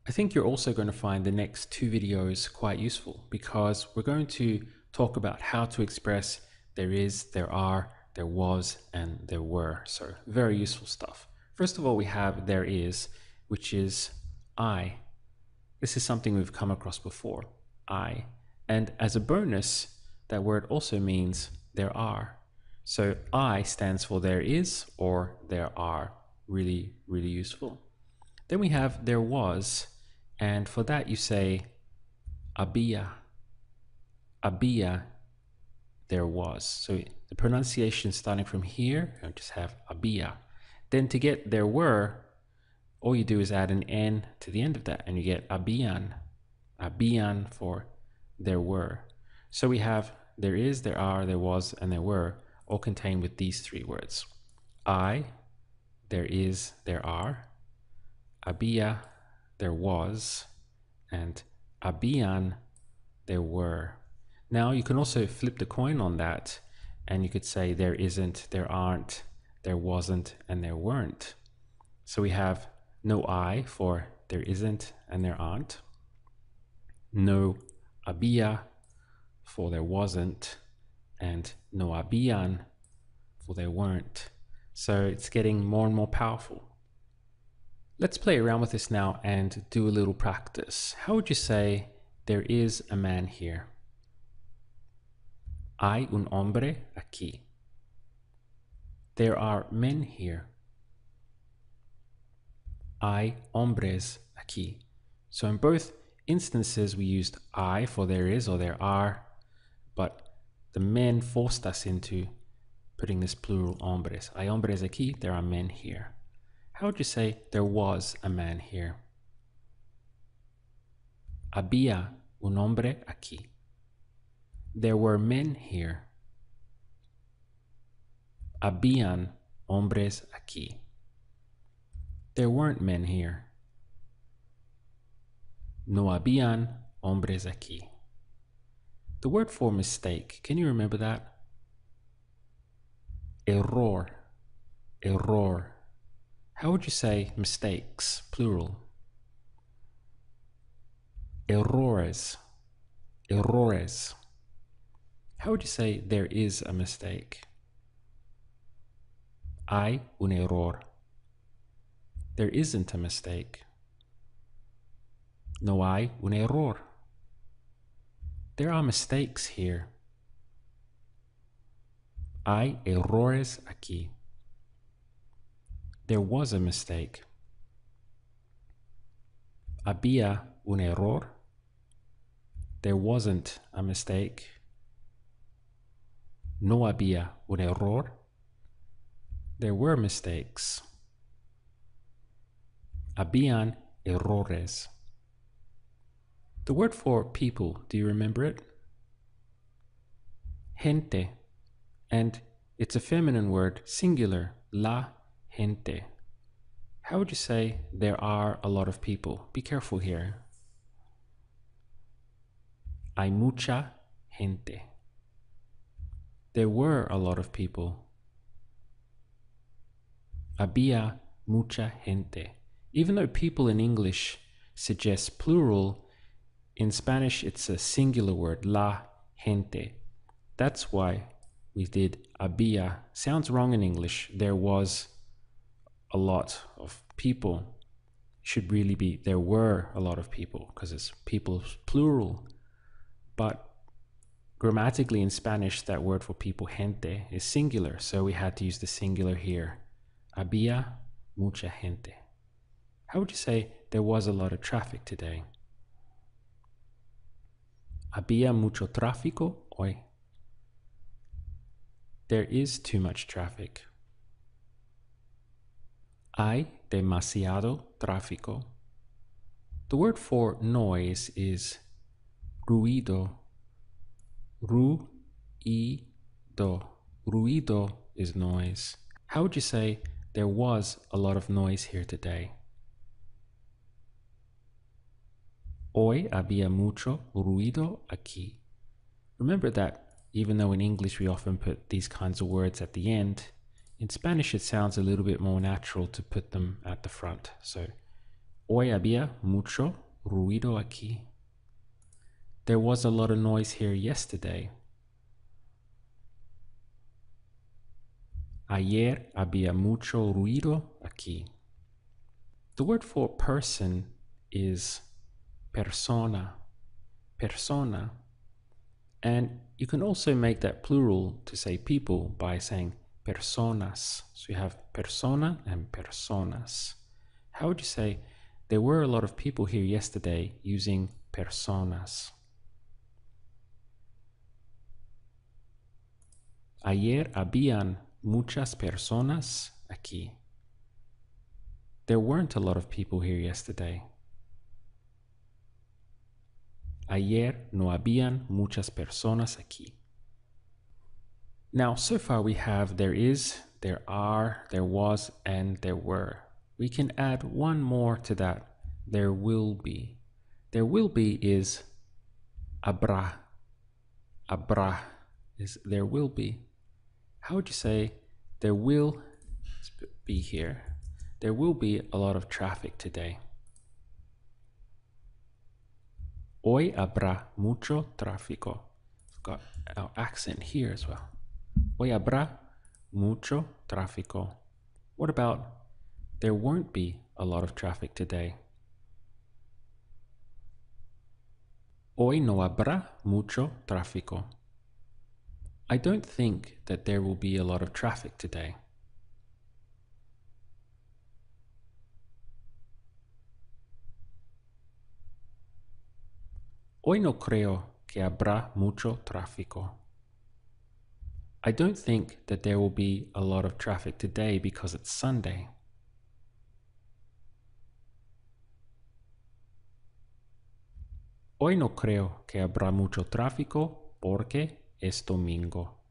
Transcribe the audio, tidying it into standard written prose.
I think you're also going to find the next two videos quite useful because we're going to talk about how to express there is, there are, there was, and there were. So very useful stuff. First of all, we have there is, which is I. This is something we've come across before, I. And as a bonus, that word also means there are. So I stands for there is or there are. Really, really useful. Then we have there was, and for that you say había. Había, there was. So the pronunciation starting from here, you just have había. Then to get there were, all you do is add an N to the end of that and you get habían. Habían for there were. So we have there is, there are, there was, and there were, all contained with these three words. I, there is, there are. Había, there was, and habían, there were. Now you can also flip the coin on that and you could say there isn't, there aren't, there wasn't, and there weren't. So we have no I for there isn't and there aren't. No había for there wasn't, and no habían for there weren't. So it's getting more and more powerful. Let's play around with this now and do a little practice. How would you say there is a man here? Hay un hombre aquí. There are men here. Hay hombres aquí. So in both instances we used I for there is or there are, but the men forced us into putting this plural hombres. Hay hombres aquí, there are men here. How would you say there was a man here? Había un hombre aquí. There were men here. Habían hombres aquí. There weren't men here. No habían hombres aquí. The word for mistake, can you remember that? Error. Error. How would you say mistakes, plural? Errores. Errores. How would you say there is a mistake? Hay un error. There isn't a mistake. No hay un error. There are mistakes here. Hay errores aquí. There was a mistake. Había un error. There wasn't a mistake. No había un error. There were mistakes. Habían errores. The word for people, do you remember it? Gente. And it's a feminine word, singular, la gente. How would you say there are a lot of people? Be careful here. Hay mucha gente. There were a lot of people. Había mucha gente. Even though people in English suggests plural, in Spanish it's a singular word, la gente. That's why we did había. Sounds wrong in English. There was a lot of people. Should really be there were a lot of people because it's people plural. But grammatically in Spanish, that word for people, gente, is singular. So we had to use the singular here. Había mucha gente. How would you say there was a lot of traffic today? Había mucho tráfico hoy. There is too much traffic. Hay demasiado tráfico. The word for noise is ruido. Ruido. Ruido is noise. How would you say there was a lot of noise here today? Hoy había mucho ruido aquí. Remember that even though in English we often put these kinds of words at the end, in Spanish it sounds a little bit more natural to put them at the front. So, Hoy había mucho ruido aquí. There was a lot of noise here yesterday. Ayer había mucho ruido aquí. The word for person is persona. Persona. And you can also make that plural to say people by saying personas. So you have persona and personas. How would you say there were a lot of people here yesterday using personas? Ayer habían muchas personas aquí. There weren't a lot of people here yesterday. Ayer no habían muchas personas aquí. Now, so far we have there is, there are, there was, and there were. We can add one more to that. There will be. There will be is habrá. Habrá is there will be. How would you say there will be here? There will be a lot of traffic today. Hoy habrá mucho tráfico. We've got our accent here as well. Hoy habrá mucho tráfico. What about there won't be a lot of traffic today? Hoy no habrá mucho tráfico. I don't think that there will be a lot of traffic today. Hoy no creo que habrá mucho tráfico. I don't think that there will be a lot of traffic today because it's Sunday. Hoy no creo que habrá mucho tráfico porque es domingo.